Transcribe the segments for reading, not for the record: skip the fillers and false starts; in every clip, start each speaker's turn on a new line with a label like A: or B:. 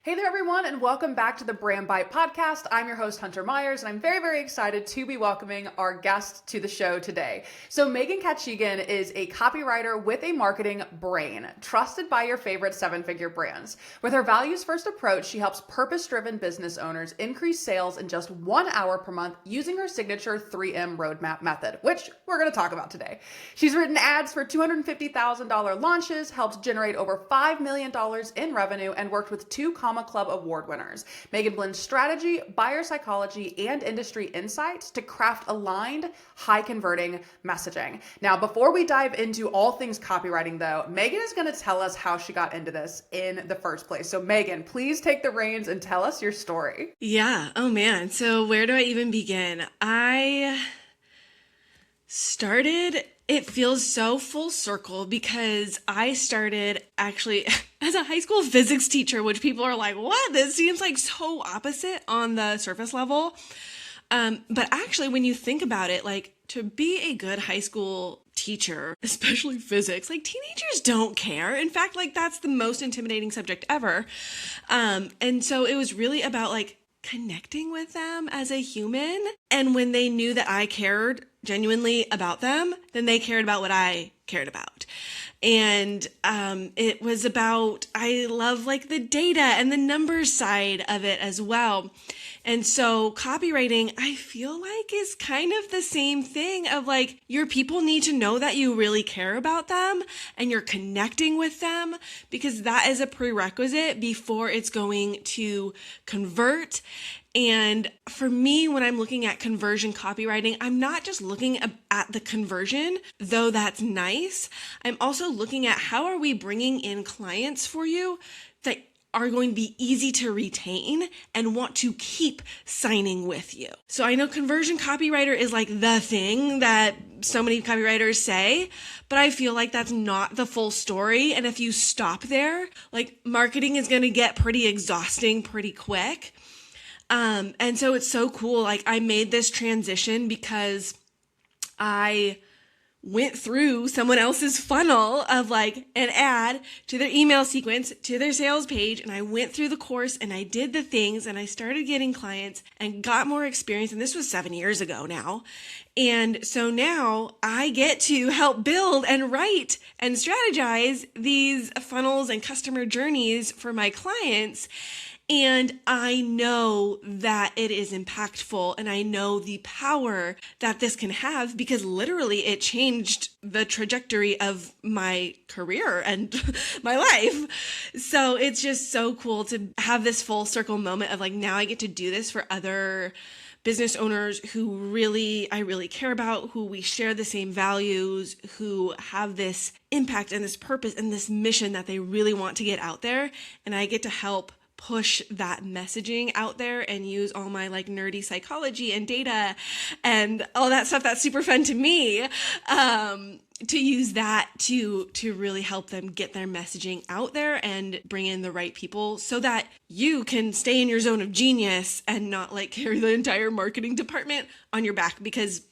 A: Hey there, everyone, and welcome back to the Brand Bite podcast. I'm your host, Hunter Myers, and I'm very, very excited to be welcoming our guest to the show today. So Megan Kachigan is a copywriter with a marketing brain, trusted by your favorite seven-figure brands. With her values-first approach, she helps purpose-driven business owners increase sales in just 1 hour per month using her signature 3M roadmap method, which we're going to talk about today. She's written ads for $250,000 launches, helped generate over $5 million in revenue, and worked with two Club award winners. Megan blends strategy, buyer psychology, and industry insights to craft aligned, high-converting messaging. Now, before we dive into all things copywriting, though, Megan is going to tell us how she got into this in the first place. So, Megan, please take the reins and tell us your story.
B: Yeah. Oh, man. So where do I even begin? It feels so full circle because I started actually as a high school physics teacher, which people are like, what? This seems like so opposite on the surface level. But actually, when you think about it, like to be a good high school teacher, especially physics, like teenagers don't care. In fact, like that's the most intimidating subject ever. And so it was really about like connecting with them as a human. And when they knew that I cared genuinely about them, then they cared about what I cared about. And it was about, I love like the data and the numbers side of it as well. And so copywriting, I feel like is kind of the same thing of like your people need to know that you really care about them and you're connecting with them because that is a prerequisite before it's going to convert. And for me, when I'm looking at conversion copywriting, I'm not just looking at the conversion, though that's nice. I'm also looking at how are we bringing in clients for you that are going to be easy to retain and want to keep signing with you. So I know conversion copywriter is like the thing that so many copywriters say, but I feel like that's not the full story. And if you stop there, like marketing is going to get pretty exhausting pretty quick. And so it's so cool. Like I made this transition because I went through someone else's funnel of like an ad to their email sequence, to their sales page. And I went through the course and I did the things and I started getting clients and got more experience. And this was 7 years ago now. And so now I get to help build and write and strategize these funnels and customer journeys for my clients. And I know that it is impactful and I know the power that this can have because literally it changed the trajectory of my career and my life. So it's just so cool to have this full circle moment of like, now I get to do this for other business owners who I really care about, who we share the same values, who have this impact and this purpose and this mission that they really want to get out there. And I get to help push that messaging out there and use all my like nerdy psychology and data and all that stuff that's super fun to me, to use that to really help them get their messaging out there and bring in the right people so that you can stay in your zone of genius and not like carry the entire marketing department on your back because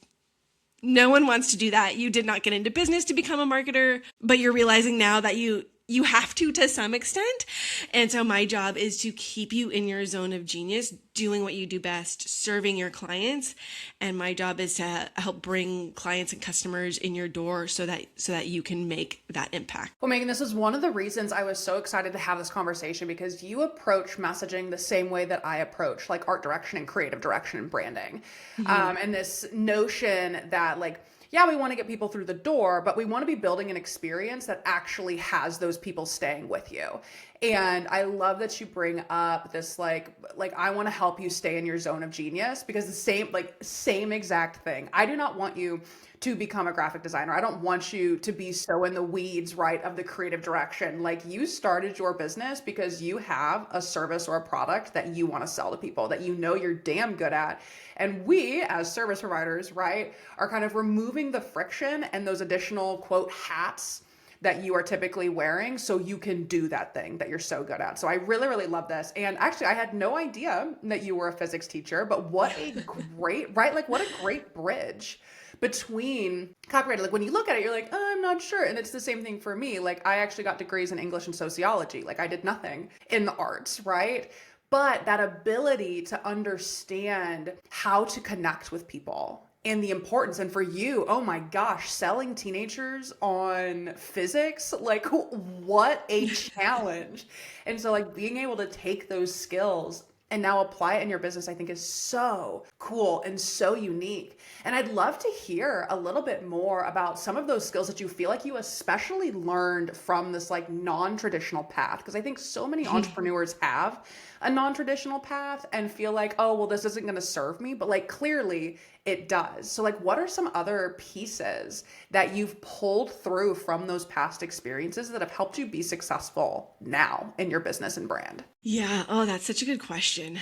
B: no one wants to do that. You did not get into business to become a marketer, but you're realizing now that you have to some extent. And so my job is to keep you in your zone of genius, doing what you do best, serving your clients. And my job is to help bring clients and customers in your door so that you can make that impact.
A: Well, Megan, this is one of the reasons I was so excited to have this conversation because you approach messaging the same way that I approach like art direction and creative direction and branding. And this notion that like, yeah, we want to get people through the door, but we want to be building an experience that actually has those people staying with you. And I love that you bring up this like I want to help you stay in your zone of genius because the same exact thing. I do not want you to become a graphic designer. I don't want you to be so in the weeds, right, of the creative direction. Like you started your business because you have a service or a product that you want to sell to people that you know you're damn good at. And we as service providers, right, are kind of removing the friction and those additional quote hats that you are typically wearing so you can do that thing that you're so good at. So I really, really love this. And actually, I had no idea that you were a physics teacher, but what a great, right? Like, what a great bridge between copywriting. Like, when you look at it, you're like, oh, I'm not sure. And it's the same thing for me. Like, I actually got degrees in English and sociology. Like, I did nothing in the arts, right? But that ability to understand how to connect with people and the importance. And for you, oh my gosh, selling teenagers on physics, like what a challenge. And so like being able to take those skills and now apply it in your business, I think is so cool and so unique. And I'd love to hear a little bit more about some of those skills that you feel like you especially learned from this like non-traditional path. Because I think so many entrepreneurs have a non-traditional path and feel like, oh, well, this isn't going to serve me. But like clearly it does. So like, what are some other pieces that you've pulled through from those past experiences that have helped you be successful now in your business and brand?
B: Yeah. Oh, that's such a good question.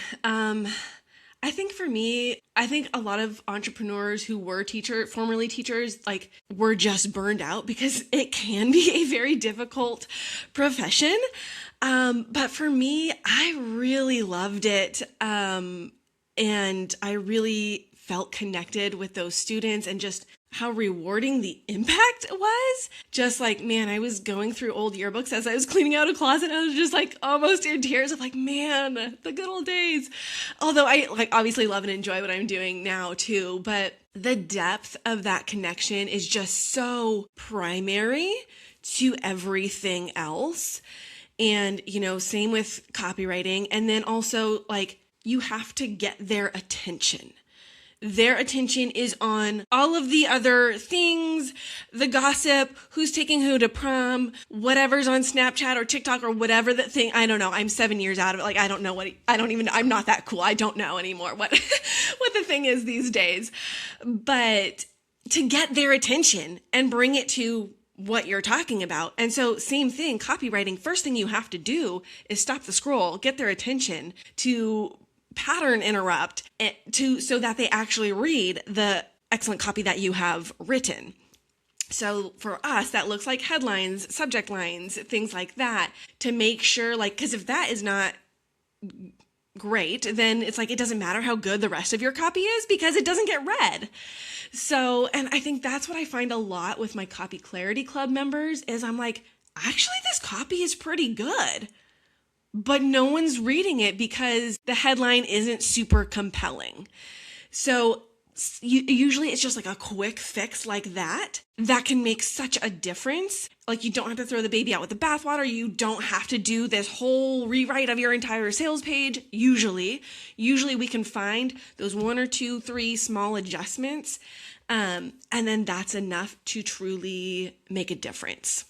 B: I think for me, I think a lot of entrepreneurs who were formerly teachers, like were just burned out because it can be a very difficult profession. But for me, I really loved it. And I really felt connected with those students and just how rewarding the impact was. Just like, man, I was going through old yearbooks as I was cleaning out a closet. I was just like almost in tears of like, man, the good old days. Although I like obviously love and enjoy what I'm doing now too, but the depth of that connection is just so primary to everything else. And, you know, same with copywriting. And then also like you have to get their attention. Their attention is on all of the other things, the gossip, who's taking who to prom, whatever's on Snapchat or TikTok or whatever that thing. I don't know. I'm 7 years out of it. Like, I'm not that cool. I don't know anymore what the thing is these days. But to get their attention and bring it to what you're talking about. And so same thing, copywriting, first thing you have to do is stop the scroll, get their attention, to pattern interrupt so that they actually read the excellent copy that you have written. So for us, that looks like headlines, subject lines, things like that, to make sure, like, because if that is not great, then it's like it doesn't matter how good the rest of your copy is because it doesn't get read. So, and I think that's what I find a lot with my Copy Clarity Club members is I'm like, actually, this copy is pretty good. But no one's reading it because the headline isn't super compelling. So usually it's just like a quick fix like that can make such a difference. Like you don't have to throw the baby out with the bathwater. You don't have to do this whole rewrite of your entire sales page. Usually we can find those 1 or 2, 3 small adjustments. And then that's enough to truly make a difference.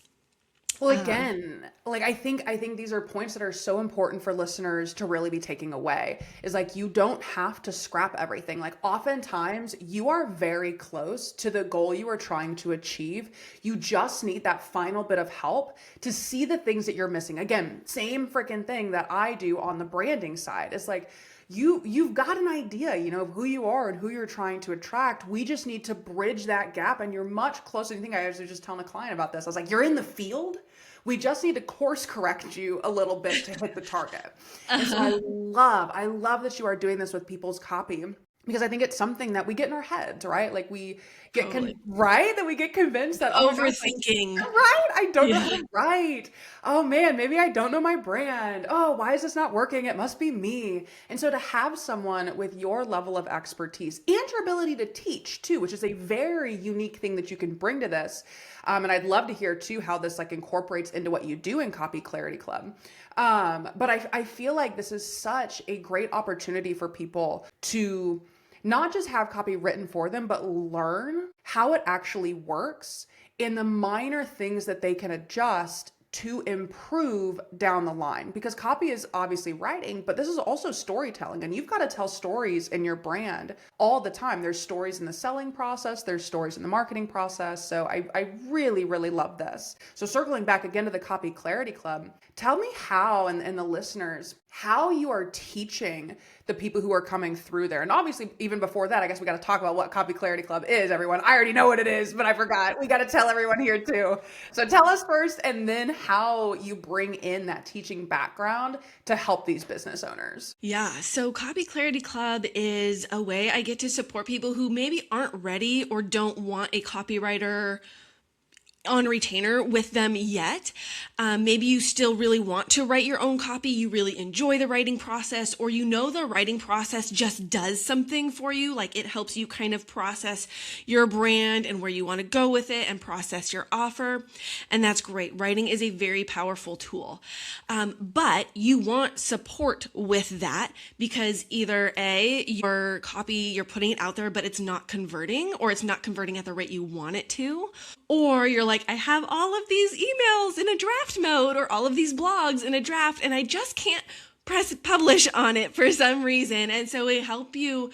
A: Well, again, like I think these are points that are so important for listeners to really be taking away is like, you don't have to scrap everything. Like oftentimes you are very close to the goal you are trying to achieve. You just need that final bit of help to see the things that you're missing. Again, same freaking thing that I do on the branding side. It's like, you've got an idea, you know, of who you are and who you're trying to attract. We just need to bridge that gap and you're much closer. I think I was just telling a client about this. I was like, you're in the field. We just need to course correct you a little bit to hit the target. And so I love that you are doing this with people's copy because I think it's something that we get in our heads, right? Like we get, that we get convinced that
B: overthinking,
A: right? I don't know how to write. Oh man, maybe I don't know my brand. Oh, why is this not working? It must be me. And so to have someone with your level of expertise and your ability to teach too, which is a very unique thing that you can bring to this. And I'd love to hear too, how this like incorporates into what you do in Copy Clarity Club. But I feel like this is such a great opportunity for people to not just have copy written for them, but learn how it actually works and the minor things that they can adjust to improve down the line? Because copy is obviously writing, but this is also storytelling, and you've got to tell stories in your brand all the time. There's stories in the selling process, there's stories in the marketing process. So I really, really love this. So circling back again to the Copy Clarity Club, tell me how, and the listeners, how you are teaching the people who are coming through there. And obviously, even before that, I guess we got to talk about what Copy Clarity Club is, everyone. I already know what it is, but I forgot. We got to tell everyone here too. So tell us first, and then how you bring in that teaching background to help these business owners.
B: Yeah, so Copy Clarity Club is a way I get to support people who maybe aren't ready or don't want a copywriter on retainer with them yet. Maybe you still really want to write your own copy. You really enjoy the writing process, or you know the writing process just does something for you. Like it helps you kind of process your brand and where you want to go with it and process your offer. And that's great. Writing is a very powerful tool. But you want support with that because either A, your copy, you're putting it out there, but it's not converting, or it's not converting at the rate you want it to. Or you're like, I have all of these emails in a draft mode or all of these blogs in a draft, and I just can't press publish on it for some reason. And so we help you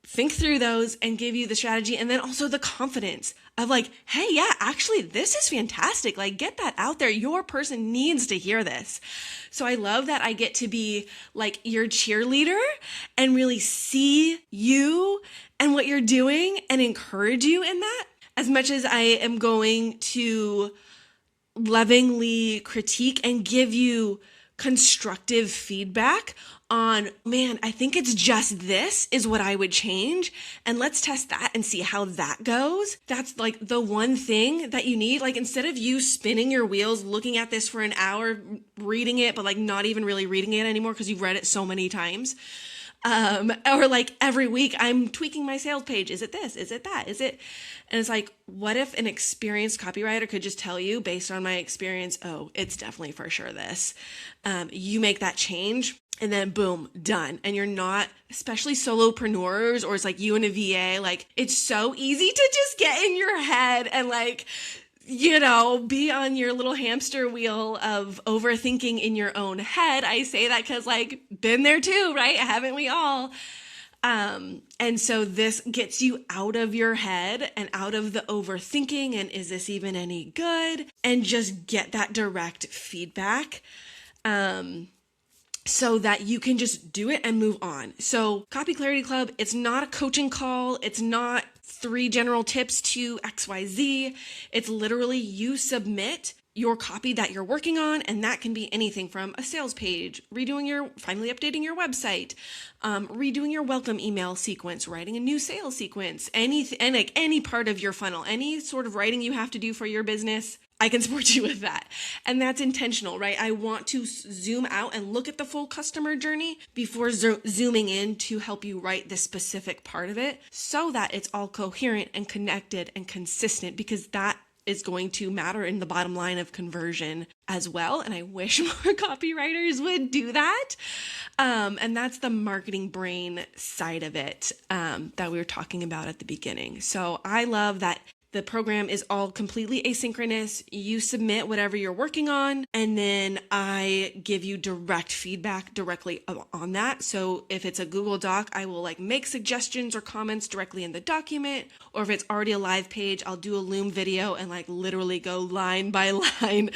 B: think through those and give you the strategy, and then also the confidence of like, hey, yeah, actually, this is fantastic. Like, get that out there. Your person needs to hear this. So I love that I get to be like your cheerleader and really see you and what you're doing and encourage you in that. As much as I am going to lovingly critique and give you constructive feedback on, man, I think it's just this is what I would change. And let's test that and see how that goes. That's like the one thing that you need. Like instead of you spinning your wheels, looking at this for an hour, reading it, but like not even really reading it anymore because you've read it so many times. Or like every week I'm tweaking my sales page. Is it this? Is it that? Is it? And it's like, what if an experienced copywriter could just tell you based on my experience, oh, it's definitely for sure this. You make that change and then boom, done. And you're not, especially solopreneurs, or it's like you and a VA, like it's so easy to just get in your head and like, you know, be on your little hamster wheel of overthinking in your own head. I say that because like been there too, right? Haven't we all? And so this gets you out of your head and out of the overthinking. And is this even any good? And just get that direct feedback. So that you can just do it and move on. So Copy Clarity Club, it's not a coaching call. It's not 3 general tips to XYZ. It's literally you submit your copy that you're working on, and that can be anything from a sales page, finally updating your website, redoing your welcome email sequence, writing a new sales sequence, any part of your funnel, any sort of writing you have to do for your business. I can support you with that. And that's intentional, right? I want to zoom out and look at the full customer journey before zooming in to help you write the specific part of it so that it's all coherent and connected and consistent, because that is going to matter in the bottom line of conversion as well. And I wish more copywriters would do that. And that's the marketing brain side of it that we were talking about at the beginning. So I love that the program is all completely asynchronous. You submit whatever you're working on, and then I give you direct feedback directly on that. So if it's a Google Doc, I will like make suggestions or comments directly in the document. Or if it's already a live page, I'll do a Loom video and like literally go line by line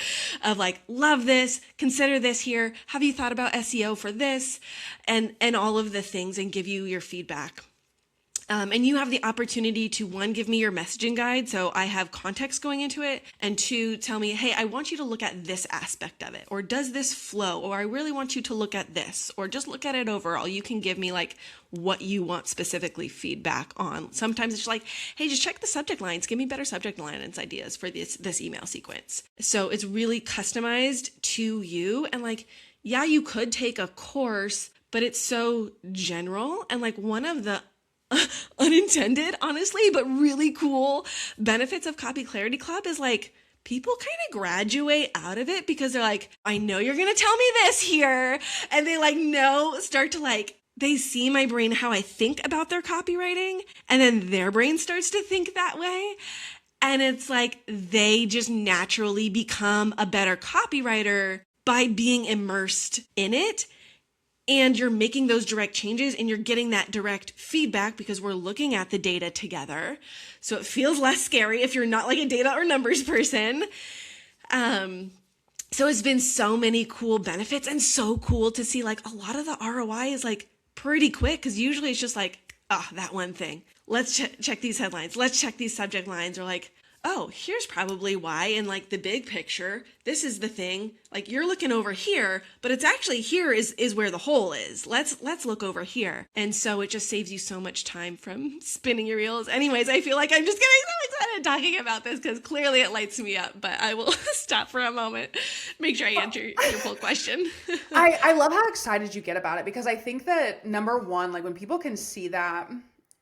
B: of like, love this, consider this here. Have you thought about SEO for this? And all of the things, and give you your feedback. And you have the opportunity to, 1, give me your messaging guide, so I have context going into it, and 2, tell me, hey, I want you to look at this aspect of it, or does this flow, or I really want you to look at this, or just look at it overall. You can give me like what you want specifically feedback on. Sometimes it's like, hey, just check the subject lines, give me better subject lines ideas for this email sequence. So it's really customized to you, and like, yeah, you could take a course, but it's so general, and like one of the unintended, honestly, but really cool benefits of Copy Clarity Club is like people kind of graduate out of it because they're like, I know you're going to tell me this here. And they like start to like, they see my brain, how I think about their copywriting, and then their brain starts to think that way. And it's like they just naturally become a better copywriter by being immersed in it. And you're making those direct changes and you're getting that direct feedback because we're looking at the data together. So it feels less scary if you're not like a data or numbers person. So it's been so many cool benefits and so cool to see like a lot of the ROI is like pretty quick because usually it's just like, oh, that one thing. Let's check these headlines. Let's check these subject lines, or like, oh, here's probably why in like the big picture, this is the thing. Like you're looking over here, but it's actually here is where the hole is. Let's look over here. And so it just saves you so much time from spinning your wheels. Anyways, I feel like I'm just getting so excited talking about this because clearly it lights me up, but I will stop for a moment. Make sure I answer your full question.
A: I love how excited you get about it because I think that number one, like when people can see that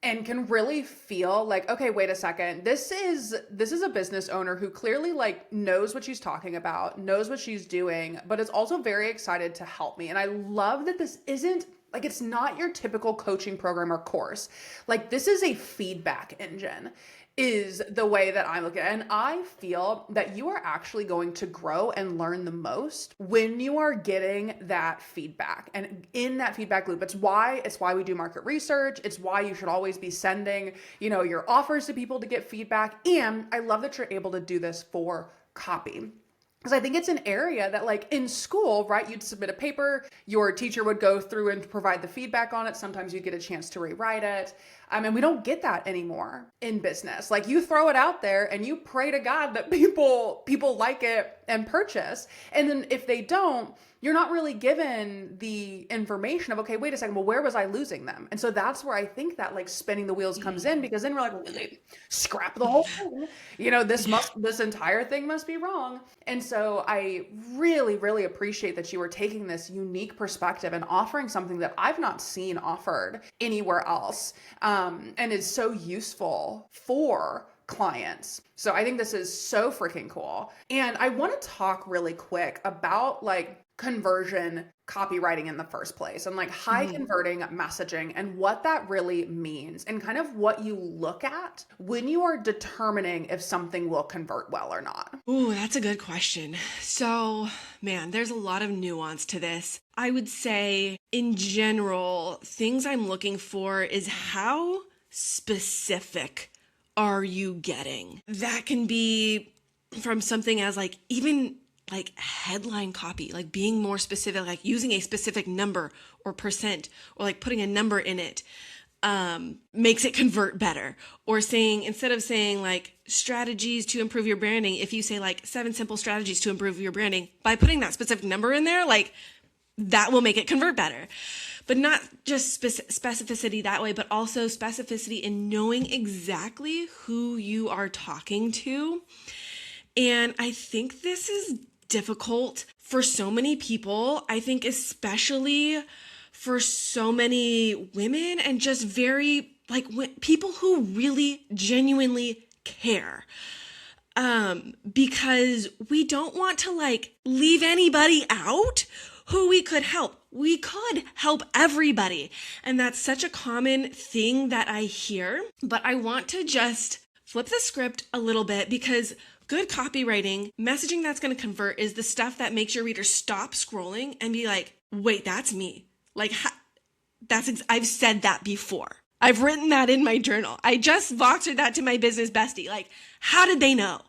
A: and can really feel like, okay, wait a second, this is a business owner who clearly like knows what she's talking about, knows what she's doing, but is also very excited to help me. And I love that this isn't like, it's not your typical coaching program or course. Like this is a feedback engine, is the way that I look at it. And I feel that you are actually going to grow and learn the most when you are getting that feedback and in that feedback loop. It's why we do market research. It's why you should always be sending, your offers to people to get feedback. And I love that you're able to do this for copy. Because I think it's an area that like in school, right, you'd submit a paper, your teacher would go through and provide the feedback on it. Sometimes you get a chance to rewrite it. And we don't get that anymore in business. Like you throw it out there and you pray to God that people like it and purchase. And then if they don't, you're not really given the information of, okay, wait a second, well, where was I losing them? And so that's where I think that like spinning the wheels comes in, because then we're like, really? Scrap the whole thing. This entire thing must be wrong. And so I really, really appreciate that you were taking this unique perspective and offering something that I've not seen offered anywhere else. And is so useful for clients. So I think this is so freaking cool. And I want to talk really quick about like conversion copywriting in the first place and like high converting messaging and what that really means and kind of what you look at when you are determining if something will convert well or not.
B: Ooh, that's a good question. So, man, there's a lot of nuance to this. I would say in general, things I'm looking for is how specific are you getting? That can be from something as like even like headline copy, like being more specific, like using a specific number or percent or like putting a number in it makes it convert better. Or saying, instead of saying like strategies to improve your branding, if you say like 7 simple strategies to improve your branding, by putting that specific number in there, like that will make it convert better. But not just specificity that way, but also specificity in knowing exactly who you are talking to. And I think this is difficult for so many people. I think especially for so many women and just very like people who really genuinely care. Because we don't want to like leave anybody out who we could help. We could help everybody. And that's such a common thing that I hear. But I want to just flip the script a little bit, because good copywriting, messaging that's going to convert, is the stuff that makes your reader stop scrolling and be like, wait, that's me. Like, I've said that before. I've written that in my journal. I just voxered that to my business bestie. Like, how did they know?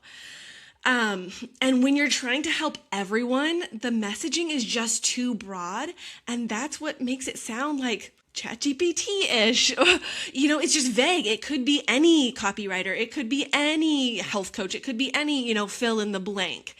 B: And when you're trying to help everyone, the messaging is just too broad. And that's what makes it sound like ChatGPT-ish. It's just vague. It could be any copywriter. It could be any health coach. It could be any, fill in the blank.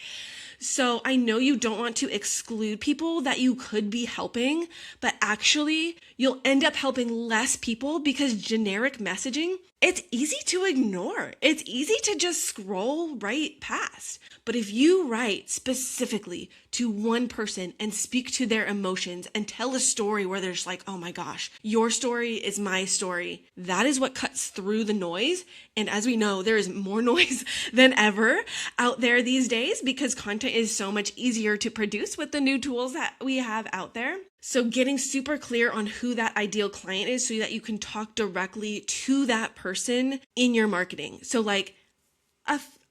B: So I know you don't want to exclude people that you could be helping, but actually you'll end up helping less people, because generic messaging, it's easy to ignore. It's easy to just scroll right past. But if you write specifically to one person and speak to their emotions and tell a story where there's like, oh my gosh, your story is my story, that is what cuts through the noise. And as we know, there is more noise than ever out there these days, because content is so much easier to produce with the new tools that we have out there. So getting super clear on who that ideal client is so that you can talk directly to that person in your marketing. So like,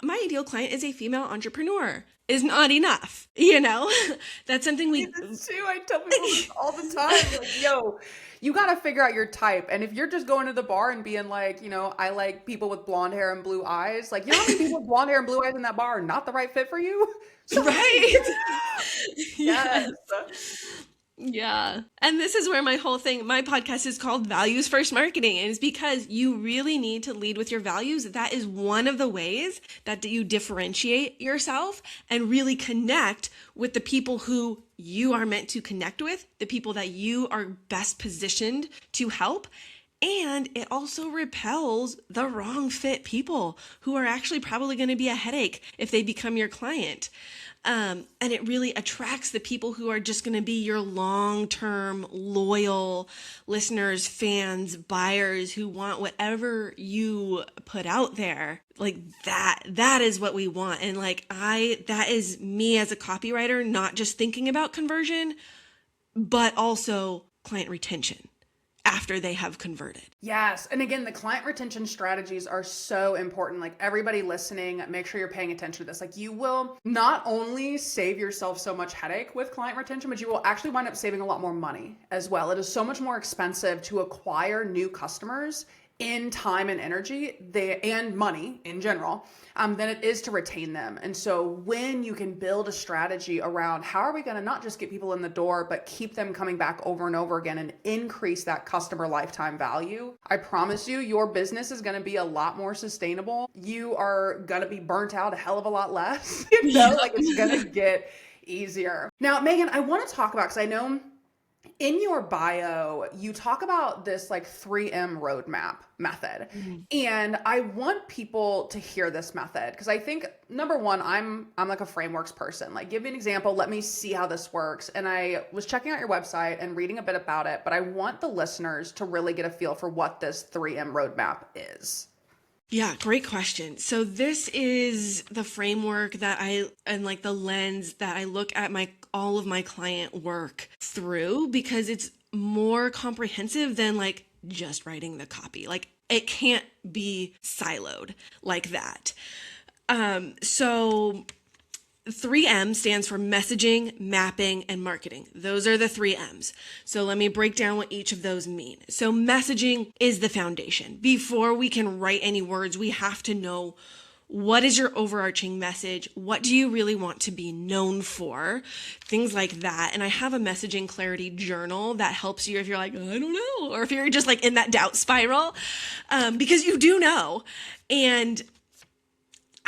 B: my ideal client is a female entrepreneur is not enough. You know, that's something we
A: This too. I tell people this all the time. Like, yo, you got to figure out your type. And if you're just going to the bar and being like, I like people with blonde hair and blue eyes, like, how many people with blonde hair and blue eyes in that bar are not the right fit for you? So,
B: right.
A: yes.
B: Yeah. And this is where my podcast is called Values First Marketing. And it's because you really need to lead with your values. That is one of the ways that you differentiate yourself and really connect with the people who you are meant to connect with, the people that you are best positioned to help. And it also repels the wrong fit people who are actually probably going to be a headache if they become your client. And it really attracts the people who are just going to be your long-term loyal listeners, fans, buyers who want whatever you put out there. Like that is what we want. And that is me as a copywriter, not just thinking about conversion, but also client retention after they have converted.
A: Yes. And again, the client retention strategies are so important. Like, everybody listening, make sure you're paying attention to this. Like, you will not only save yourself so much headache with client retention, but you will actually wind up saving a lot more money as well. It is so much more expensive to acquire new customers in time and energy, and money in general, than it is to retain them. And so when you can build a strategy around how are we going to not just get people in the door, but keep them coming back over and over again and increase that customer lifetime value, I promise you, your business is going to be a lot more sustainable. You are going to be burnt out a hell of a lot less. Like, it's going to get easier. Now, Megan, I want to talk about, because I know in your bio, you talk about this 3M roadmap method. Mm-hmm. And I want people to hear this method because I think, number one, I'm like a frameworks person. Like, give me an example. Let me see how this works. And I was checking out your website and reading a bit about it, but I want the listeners to really get a feel for what this 3M roadmap is.
B: Yeah, great question. So this is the framework and the lens that I look at all of my client work through, because it's more comprehensive than just writing the copy. It can't be siloed like that. So 3M stands for messaging, mapping, and marketing. Those are the 3 M's. So let me break down what each of those mean. So messaging is the foundation. Before we can write any words, we have to know, what is your overarching message? What do you really want to be known for? Things like that. And I have a messaging clarity journal that helps you if you're like, I don't know, or if you're just in that doubt spiral, because you do know. And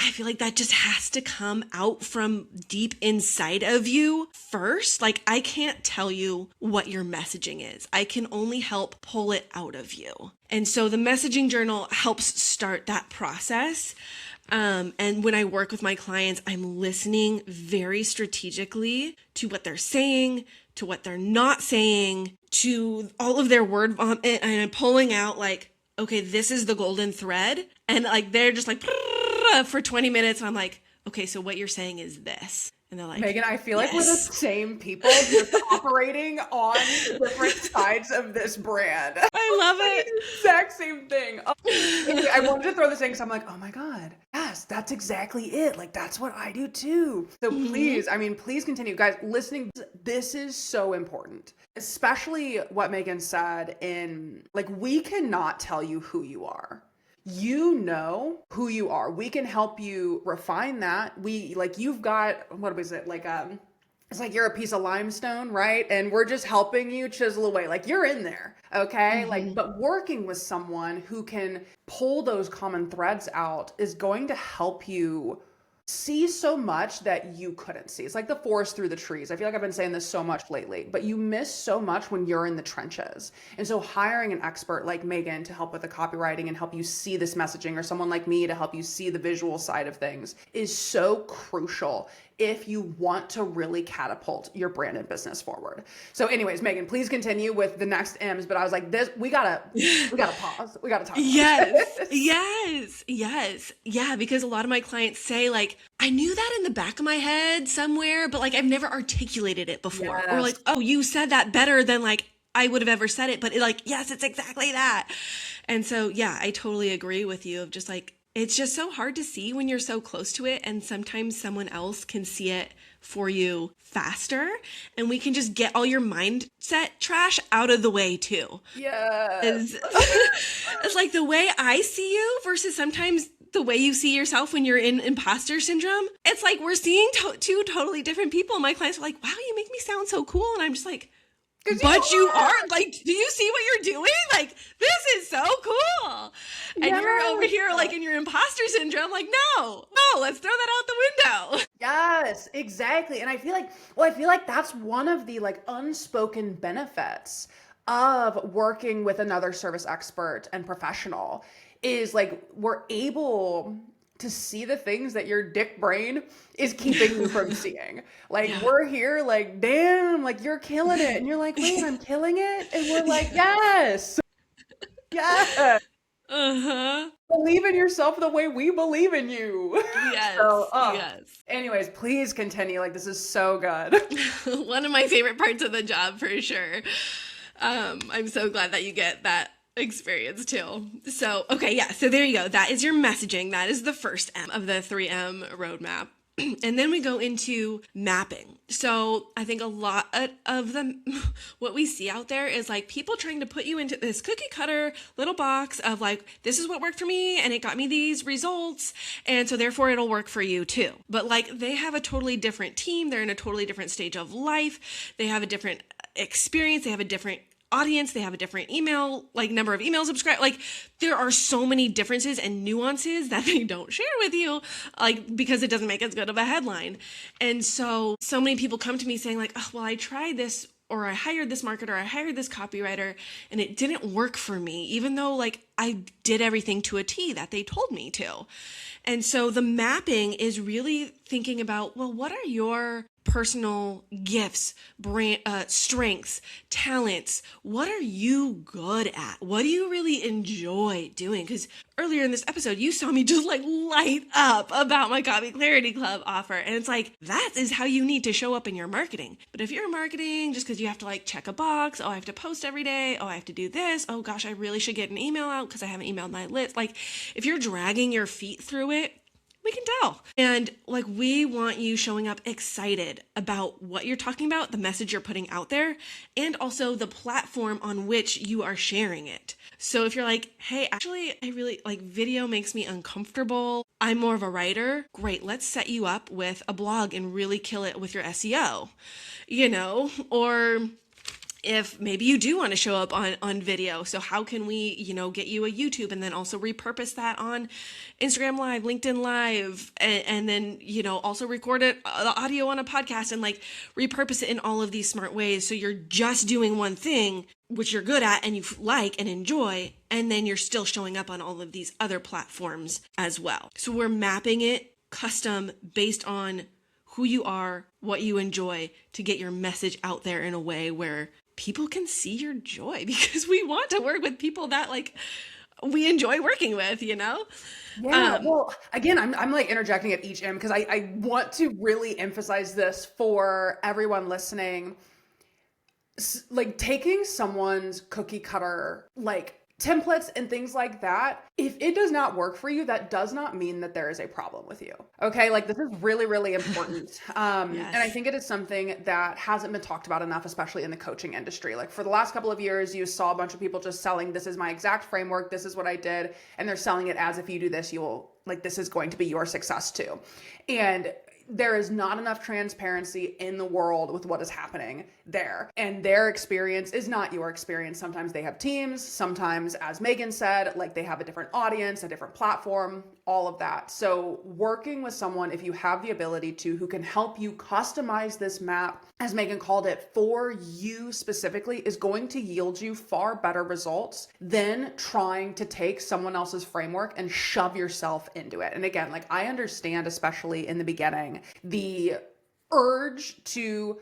B: I feel like that just has to come out from deep inside of you first. I can't tell you what your messaging is. I can only help pull it out of you. And so the messaging journal helps start that process. And when I work with my clients, I'm listening very strategically to what they're saying, to what they're not saying, to all of their word vomit, and I'm pulling out okay, this is the golden thread. And they're just for 20 minutes. And I'm like, okay, so what you're saying is this. And they're like,
A: Megan, I feel like we're the same people just operating on different sides of this brand.
B: I love it.
A: Exact same thing. Anyway, I wanted to throw this in because I'm like, oh my God, yes, that's exactly it. That's what I do too. So please continue. Guys, listening, this is so important. Especially what Megan said we cannot tell you who you are. You know who you are. We can help you refine that. You've got, what was it? It's you're a piece of limestone, right? And we're just helping you chisel away. You're in there, okay?
B: Mm-hmm.
A: But working with someone who can pull those common threads out is going to help you see so much that you couldn't see. It's like the forest through the trees. I feel like I've been saying this so much lately, but you miss so much when you're in the trenches. And so hiring an expert like Megan to help with the copywriting and help you see this messaging, or someone like me to help you see the visual side of things, is so crucial if you want to really catapult your brand and business forward. So anyways, Megan, please continue with the next M's, but I was like, we gotta pause. We gotta talk about this.
B: Yes. Yeah, because a lot of my clients say I knew that in the back of my head somewhere, but I've never articulated it before. Yes. Or oh, you said that better than I would have ever said it, but yes, it's exactly that. And so, yeah, I totally agree with you of just it's just so hard to see when you're so close to it. And sometimes someone else can see it for you faster. And we can just get all your mindset trash out of the way too.
A: Yeah.
B: It's like the way I see you versus sometimes the way you see yourself when you're in imposter syndrome. It's like we're seeing two totally different people. My clients are like, wow, you make me sound so cool. And I'm just like, but you are like, do you see what you're doing? Like, this is so cool. And you're over here like in your imposter syndrome, like, no, let's throw that out the window.
A: Yes, exactly. And I feel like that's one of the like unspoken benefits of working with another service expert and professional is like we're able to see the things that your dick brain is keeping you from seeing. Like we're here like, damn, like you're killing it. And you're like, wait, I'm killing it? And we're like, yes. Yes. Believe in yourself the way we believe in you.
B: Yes. Yes.
A: Anyways, please continue. Like this is so good.
B: One of my favorite parts of the job for sure. I'm so glad that you get that experience too. So, okay, yeah. So there you go. That is your messaging. That is the first M of the 3M roadmap. And then we go into mapping. So I think a lot of them, what we see out there is like people trying to put you into this cookie cutter little box of like, this is what worked for me and it got me these results. And so therefore it'll work for you too. But like they have a totally different team. They're in a totally different stage of life. They have a different experience. They have a different audience, they have a different email, like number of email subscribe. Like there are so many differences and nuances that they don't share with you, like because it doesn't make as good of a headline. And so many people come to me saying like, oh, well, I tried this, or I hired this marketer, I hired this copywriter, and it didn't work for me, even though like I did everything to a T that they told me to. And so the mapping is really thinking about, well, what are your personal gifts, brand, strengths, talents? What are you good at? What do you really enjoy doing? Because earlier in this episode, you saw me just like light up about my Copy Clarity Club offer. And it's like, that is how you need to show up in your marketing. But if you're marketing just because you have to like check a box, oh, I have to post every day, oh, I have to do this, oh gosh, I really should get an email out because I haven't emailed my list. Like if you're dragging your feet through it, we can tell. And like, we want you showing up excited about what you're talking about, the message you're putting out there, and also the platform on which you are sharing it. So if you're like, hey, actually, I really like video makes me uncomfortable. I'm more of a writer. Great. Let's set you up with a blog and really kill it with your SEO, or if maybe you do want to show up on video. So how can we, get you a YouTube and then also repurpose that on Instagram Live, LinkedIn Live, and then, also record it, the audio on a podcast and like repurpose it in all of these smart ways. So you're just doing one thing, which you're good at and you like and enjoy, and then you're still showing up on all of these other platforms as well. So we're mapping it custom based on who you are, what you enjoy, to get your message out there in a way where people can see your joy, because we want to work with people that like we enjoy working with,
A: Yeah. Well, again, I'm like interjecting at each end because I want to really emphasize this for everyone listening. Like taking someone's cookie cutter, like templates and things like that, if it does not work for you, that does not mean that there is a problem with you. Okay. Like this is really, really important. Yes. And I think it is something that hasn't been talked about enough, especially in the coaching industry. Like for the last couple of years, you saw a bunch of people just selling, this is my exact framework, this is what I did. And they're selling it as if you do this, you will, like, this is going to be your success too. And there is not enough transparency in the world with what is happening there. And their experience is not your experience. Sometimes they have teams. Sometimes, as Megan said, like they have a different audience, a different platform, all of that. So working with someone, if you have the ability to, who can help you customize this map, as Megan called it, for you specifically, is going to yield you far better results than trying to take someone else's framework and shove yourself into it. And again, like I understand, especially in the beginning, the urge to,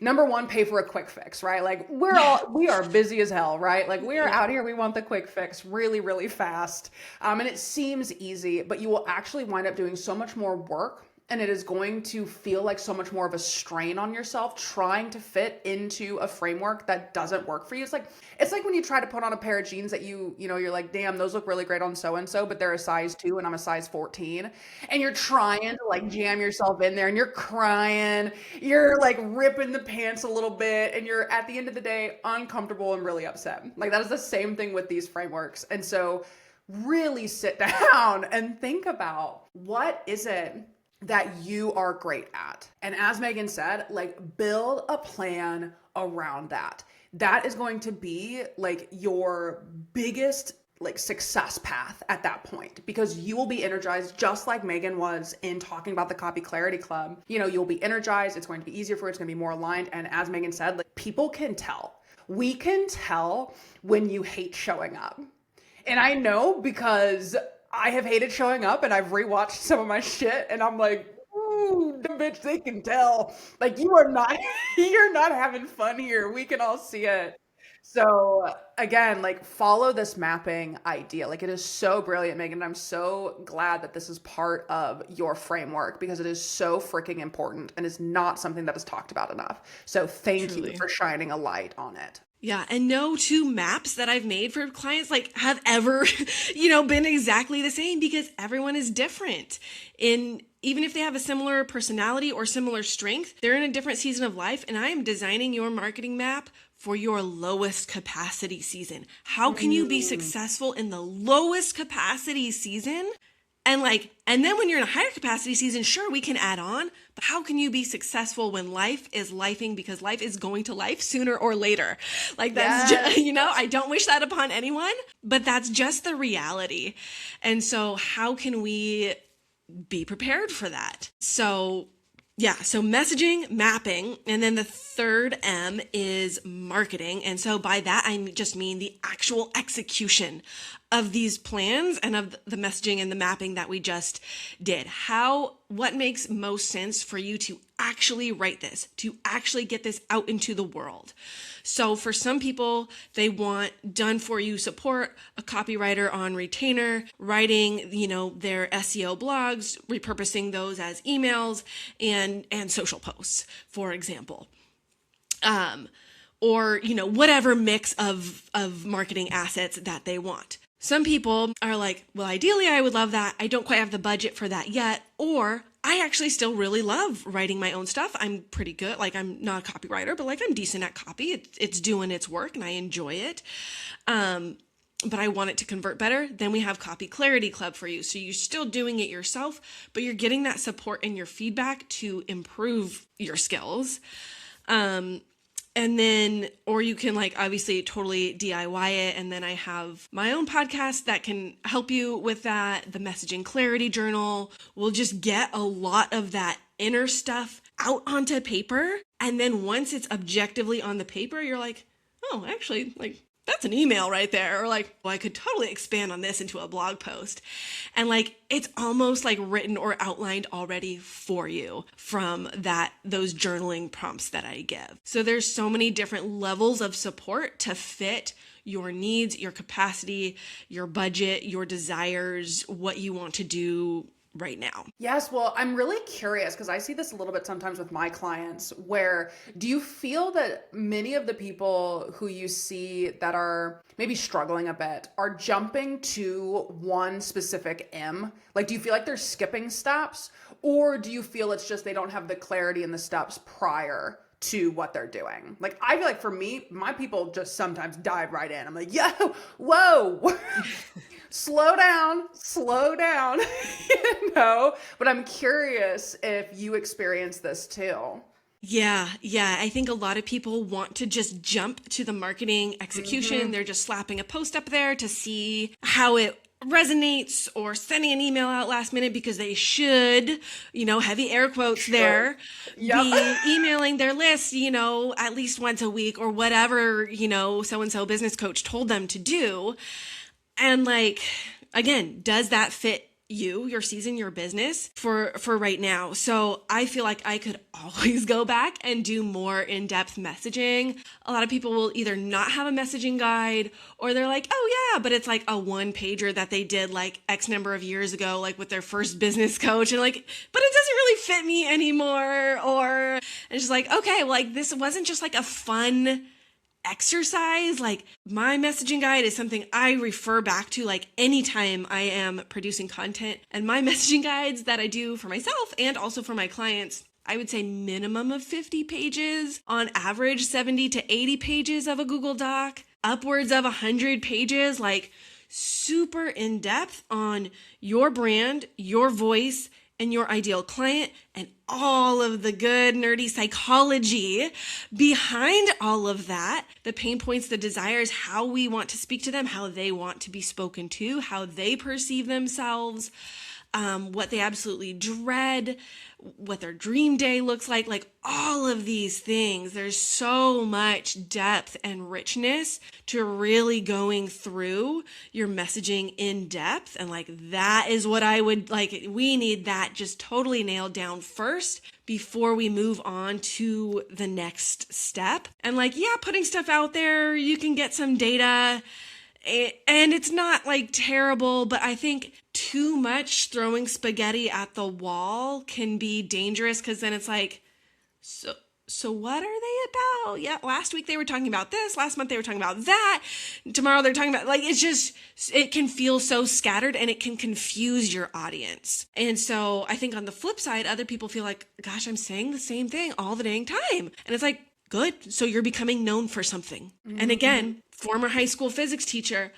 A: number one, pay for a quick fix, right? Like we are busy as hell, right? Like we are out here, we want the quick fix really, really fast. And it seems easy, but you will actually wind up doing so much more work and it is going to feel like so much more of a strain on yourself trying to fit into a framework that doesn't work for you. It's like when you try to put on a pair of jeans that you're like, damn, those look really great on so and so, but they're a size 2 and I'm a size 14. And you're trying to like jam yourself in there and you're crying, you're like ripping the pants a little bit, and you're at the end of the day uncomfortable and really upset. Like that is the same thing with these frameworks. And so really sit down and think about, what is it that you are great at? And as Megan said, like build a plan around that. That is going to be like your biggest like success path at that point, because you will be energized just like Megan was in talking about the Copy Clarity Club. You'll be energized. It's going to be easier for you. It's going to be more aligned. And as Megan said, like people can tell. We can tell when you hate showing up. And I know because I have hated showing up and I've rewatched some of my shit and I'm like, ooh, the bitch, they can tell. Like you're not having fun here. We can all see it. So again, like follow this mapping idea. Like it is so brilliant, Megan. I'm so glad that this is part of your framework because it is so freaking important and is not something that is talked about enough. So thank you for shining a light on it.
B: Yeah. And no two maps that I've made for clients like have ever, been exactly the same, because everyone is different. Even if they have a similar personality or similar strength, they're in a different season of life. And I am designing your marketing map for your lowest capacity season. How can you be successful in the lowest capacity season? And then when you're in a higher capacity season, sure, we can add on, but how can you be successful when life is lifing, because life is going to life sooner or later? Like that's, I don't wish that upon anyone, but that's just the reality. And so how can we be prepared for that? So messaging, mapping, and then the third M is marketing. And so by that, I just mean the actual execution of these plans and of the messaging and the mapping that we just did. What makes most sense for you to actually write this, to actually get this out into the world? So for some people, they want done for you support, a copywriter on retainer, writing, their SEO blogs, repurposing those as emails and social posts, for example. Or whatever mix of marketing assets that they want. Some people are like, well, ideally I would love that. I don't quite have the budget for that yet. Or I actually still really love writing my own stuff. I'm pretty good. Like I'm not a copywriter, but like I'm decent at copy. It's doing its work and I enjoy it. But I want it to convert better. Then we have Copy Clarity Club for you. So you're still doing it yourself, but you're getting that support and your feedback to improve your skills. And then, or you can obviously totally DIY it. And then I have my own podcast that can help you with that. The Messaging Clarity Journal will just get a lot of that inner stuff out onto paper. And then once it's objectively on the paper, you're like, oh, actually, that's an email right there. Or well, I could totally expand on this into a blog post. And it's almost written or outlined already for you from those journaling prompts that I give. So there's so many different levels of support to fit your needs, your capacity, your budget, your desires, what you want to do right now.
A: Yes. Well, I'm really curious because I see this a little bit sometimes with my clients, where do you feel that many of the people who you see that are maybe struggling a bit are jumping to one specific M? Do you feel like they're skipping steps, or do you feel it's just they don't have the clarity in the steps prior to what they're doing? I feel like for me, my people just sometimes dive right in. I'm like, yo, whoa, slow down, but I'm curious if you experience this too.
B: Yeah. I think a lot of people want to just jump to the marketing execution. Mm-hmm. They're just slapping a post up there to see how it resonates, or sending an email out last minute because they should, heavy air quotes there, yep. Be emailing their list, at least once a week or whatever, so-and-so business coach told them to do. And again, does that fit you, your season, your business for right now? So I feel like I could always go back and do more in-depth messaging. A lot of people will either not have a messaging guide, or they're like, oh yeah, but it's a one pager that they did X number of years ago, with their first business coach. And but it doesn't really fit me anymore. Or it's just like, okay, like this wasn't just like a fun exercise. Like my messaging guide is something I refer back to like anytime I am producing content, and my messaging guides that I do for myself and also for my clients, I would say minimum of 50 pages, on average 70 to 80 pages of a Google Doc, upwards of 100 pages, like super in depth on your brand, your voice, and your ideal client, and all of the good nerdy psychology behind all of that, the pain points, the desires, how we want to speak to them, how they want to be spoken to, how they perceive themselves, what they absolutely dread, what their dream day looks like all of these things. There's so much depth and richness to really going through your messaging in depth. And like, that is what I would like. We need that just totally nailed down first before we move on to the next step. And like, yeah, putting stuff out there, you can get some data, and it's not like terrible, but I think too much throwing spaghetti at the wall can be dangerous, because then it's like, so what are they about? Yeah, last week they were talking about this, last month they were talking about that, tomorrow they're talking about, like, it's just, it can feel so scattered and it can confuse your audience. And so I think on the flip side, other people feel like, gosh, I'm saying the same thing all the dang time. And it's like, good. So you're becoming known for something. Mm-hmm. And again, former high school physics teacher,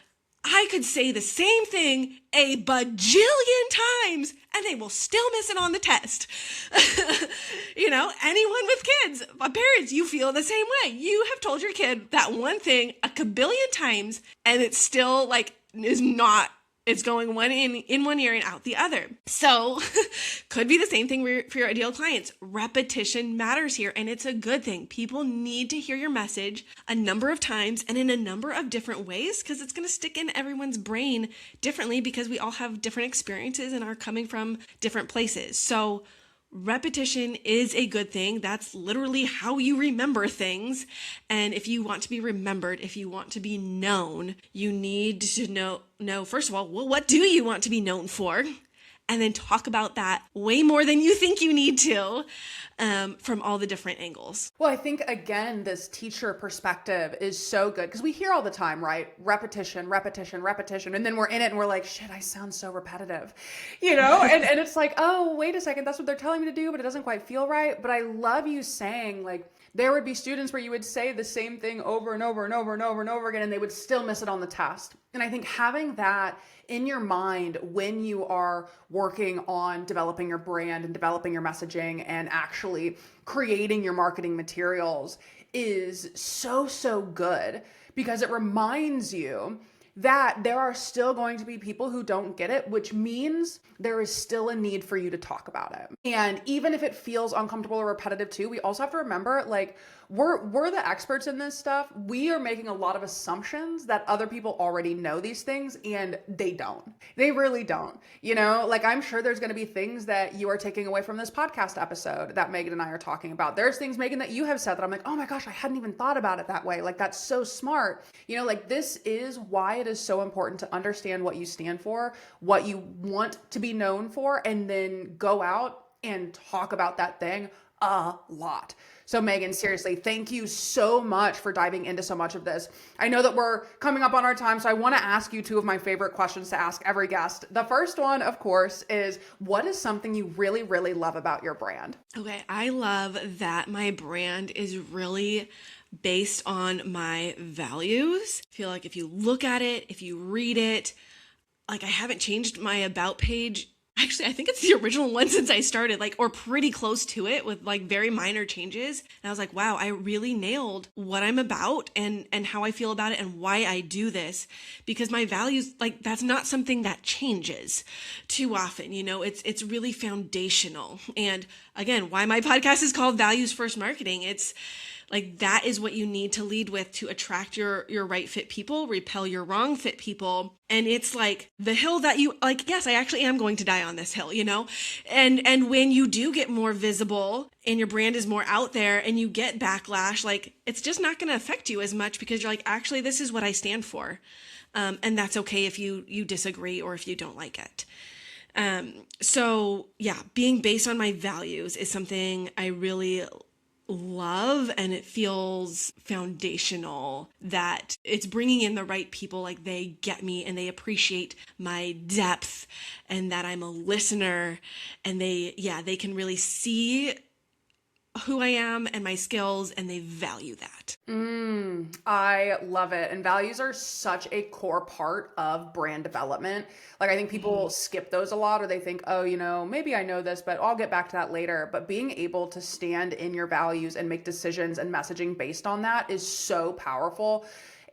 B: I could say the same thing a bajillion times and they will still miss it on the test. Anyone with kids, parents, you feel the same way. You have told your kid that one thing a kabillion times and it's still like is not. It's going one in one ear and out the other. So could be the same thing for your ideal clients. Repetition matters here, and it's a good thing. People need to hear your message a number of times and in a number of different ways, because it's going to stick in everyone's brain differently, because we all have different experiences and are coming from different places. So repetition is a good thing. That's literally how you remember things. And if you want to be remembered, if you want to be known, you need to know first of all, well, what do you want to be known for? And then talk about that way more than you think you need to, from all the different angles.
A: Well, I think, again, this teacher perspective is so good, because we hear all the time, right? Repetition, repetition, repetition. And then we're in it and we're like, shit, I sound so repetitive, and it's like, oh, wait a second. That's what they're telling me to do, but it doesn't quite feel right. But I love you saying, like, there would be students where you would say the same thing over and over and over and over and over again, and they would still miss it on the test. And I think having that in your mind when you are working on developing your brand and developing your messaging and actually creating your marketing materials is so, so good, because it reminds you that there are still going to be people who don't get it, which means there is still a need for you to talk about it. And even if it feels uncomfortable or repetitive too, we also have to remember, like, we're the experts in this stuff. We are making a lot of assumptions that other people already know these things, and they don't. They really don't. Like, I'm sure there's going to be things that you are taking away from this podcast episode that Megan and I are talking about. There's things, Megan, that you have said that I'm like, oh my gosh, I hadn't even thought about it that way. Like, that's so smart. Like, this is why it is so important to understand what you stand for, what you want to be known for, and then go out and talk about that thing a lot. So Megan, seriously, thank you so much for diving into so much of this. I know that we're coming up on our time, so I want to ask you two of my favorite questions to ask every guest. The first one, of course, is what is something you really, really love about your brand?
B: Okay, I love that my brand is really based on my values. I feel like if you look at it, if you read it, like, I haven't changed my about page. Actually, I think it's the original one since I started, like, or pretty close to it, with like very minor changes. And I was like, wow, I really nailed what I'm about and how I feel about it and why I do this, because my values, like, that's not something that changes too often. It's really foundational. And again, why my podcast is called Values First Marketing. It's like, that is what you need to lead with to attract your right fit people, repel your wrong fit people. And it's like the hill that you, like, yes, I actually am going to die on this hill, and when you do get more visible and your brand is more out there and you get backlash, like, it's just not going to affect you as much, because you're like, actually, this is what I stand for. And that's okay if you disagree or if you don't like it. So yeah, being based on my values is something I really love, and it feels foundational that it's bringing in the right people, like they get me and they appreciate my depth and that I'm a listener, and they can really see who I am and my skills, and they value that.
A: I love it. And values are such a core part of brand development. Like, I think people skip those a lot, or they think, oh, maybe I know this, but I'll get back to that later. But being able to stand in your values and make decisions and messaging based on that is so powerful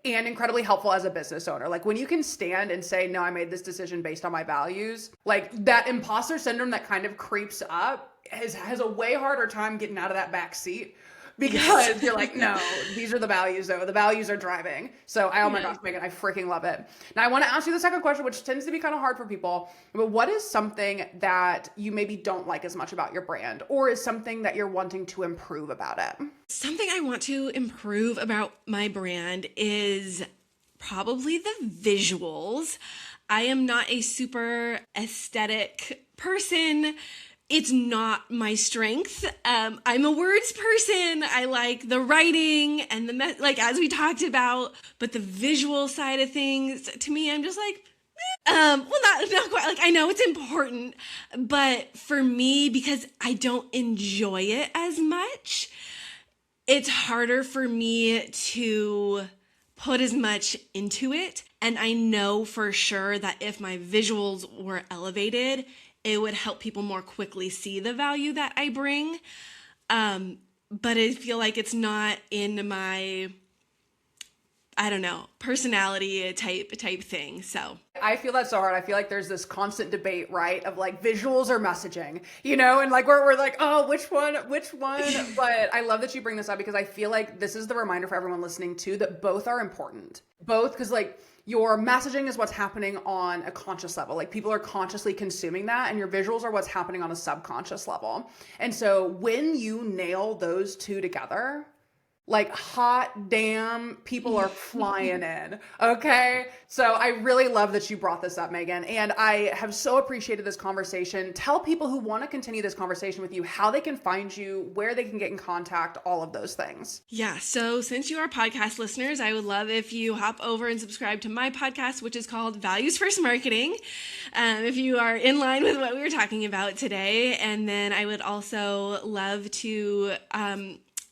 A: and incredibly helpful as a business owner. Like, when you can stand and say, no, I made this decision based on my values, like that imposter syndrome that kind of creeps up has a way harder time getting out of that back seat. Because you're like, no, these are the values though. The values are driving. So oh my gosh, Megan, I freaking love it. Now I want to ask you the second question, which tends to be kind of hard for people. But what is something that you maybe don't like as much about your brand, or is something that you're wanting to improve about it?
B: Something I want to improve about my brand is probably the visuals. I am not a super aesthetic person. It's not my strength. I'm a words person. I like the writing and like as we talked about, but the visual side of things, to me, I'm just like, well, not quite. Like, I know it's important, but for me, because I don't enjoy it as much, it's harder for me to put as much into it. And I know for sure that if my visuals were elevated, it would help people more quickly see the value that I bring. But I feel like it's not in my, I don't know, personality type thing. So
A: I feel that so hard. I feel like there's this constant debate, right? Of like visuals or messaging, and like we're like, oh, which one? But I love that you bring this up, because I feel like this is the reminder for everyone listening too, that both are important. Both, because like your messaging is what's happening on a conscious level. Like, people are consciously consuming that, and your visuals are what's happening on a subconscious level. And so when you nail those two together, like, hot damn, people are flying in. Okay. So I really love that you brought this up, Megan. And I have so appreciated this conversation. Tell people who want to continue this conversation with you how they can find you, where they can get in contact, all of those things.
B: Yeah. So since you are podcast listeners, I would love if you hop over and subscribe to my podcast, which is called Values First Marketing. If you are in line with what we were talking about today. And then I would also love to,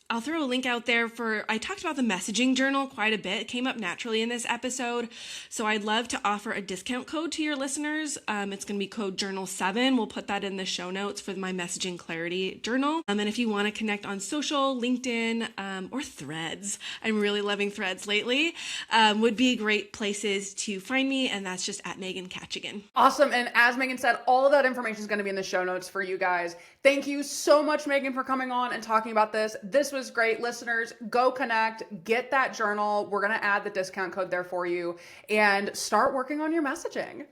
B: I'll throw a link out there I talked about the messaging journal quite a bit. It came up naturally in this episode. So I'd love to offer a discount code to your listeners. It's going to be code journal7. We'll put that in the show notes for my messaging clarity journal. And if you want to connect on social, LinkedIn, or Threads, I'm really loving Threads lately, would be great places to find me. And that's just at Megan Kachigan.
A: Awesome. And as Megan said, all of that information is going to be in the show notes for you guys. Thank you so much, Megan, for coming on and talking about this. This was great. Listeners, go connect, get that journal. We're going to add the discount code there for you, and start working on your messaging.